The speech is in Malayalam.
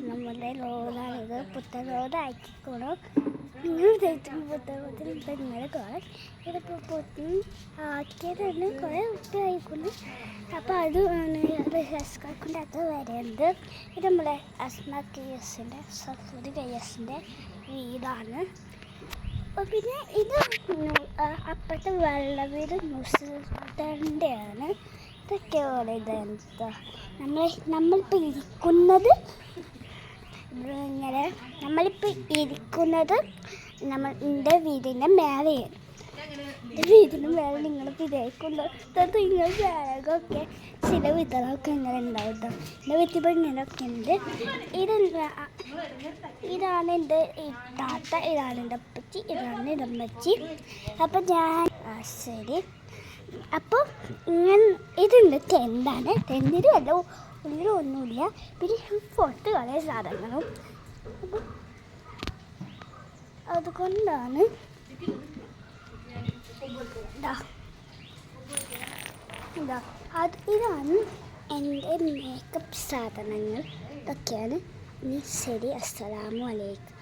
നമ്മുടെ റോഡാണിത്. പുത്തൻ റോഡ് ആക്കിക്കോളും. നിങ്ങൾ പുത്തൻ നിങ്ങളെ കുറെ ഇതിപ്പോൾ പുത്തൻ ആക്കിയതാണ് കുറേ ആയിക്കോളും. അപ്പോൾ അത് കൊണ്ട് അത് വരുന്നത് ഇത് നമ്മുടെ അസ്മ കെയ്യസിൻ്റെ സസൂരി കെയ്യസിൻ്റെ വീടാണ്. പിന്നെ ഇത് അപ്പുറത്തെ വെള്ള വീട് മുസ്ലിൻ്റെയാണ്. ഇതൊക്കെയാണ് ഇതെന്താ നമ്മളിപ്പോൾ ഇരിക്കുന്നത് ഇങ്ങനെ നമ്മളിപ്പോൾ ഇരിക്കുന്നത് എൻ്റെ വീടിൻ്റെ മേലെയാണ്. വീടിൻ്റെ മേലെ നിങ്ങളിപ്പോൾ ഇതേക്കുണ്ടോ നിങ്ങൾ ബാഗൊക്കെ ചില വിധങ്ങളൊക്കെ ഇങ്ങനെ ഉണ്ടാവും കേട്ടോ. എൻ്റെ വീട്ടിപ്പോൾ ഇങ്ങനെയൊക്കെ ഉണ്ട്. ഇതാണ് എൻ്റെ താത്ത, ഇതാണ് എൻ്റെ അപ്പച്ചി, ഇതാണ് എൻ്റെ അമ്മച്ചി. അപ്പം ഞാൻ ശരി. അപ്പോൾ ഇങ്ങനെ ഇതുണ്ട് ടെൻ്റാണ്. ടെൻ്റിൽ വല്ല ഉള്ളിലൊന്നുമില്ല. പിന്നെ പുറത്ത് കുറേ സാധനങ്ങളും. അപ്പം അതുകൊണ്ടാണ് ഇതാണ് എൻ്റെ മേക്കപ്പ് സാധനങ്ങൾ. ഇതൊക്കെയാണ്. ഇനി ശരി, അസ്സലാമു അലൈക്കും.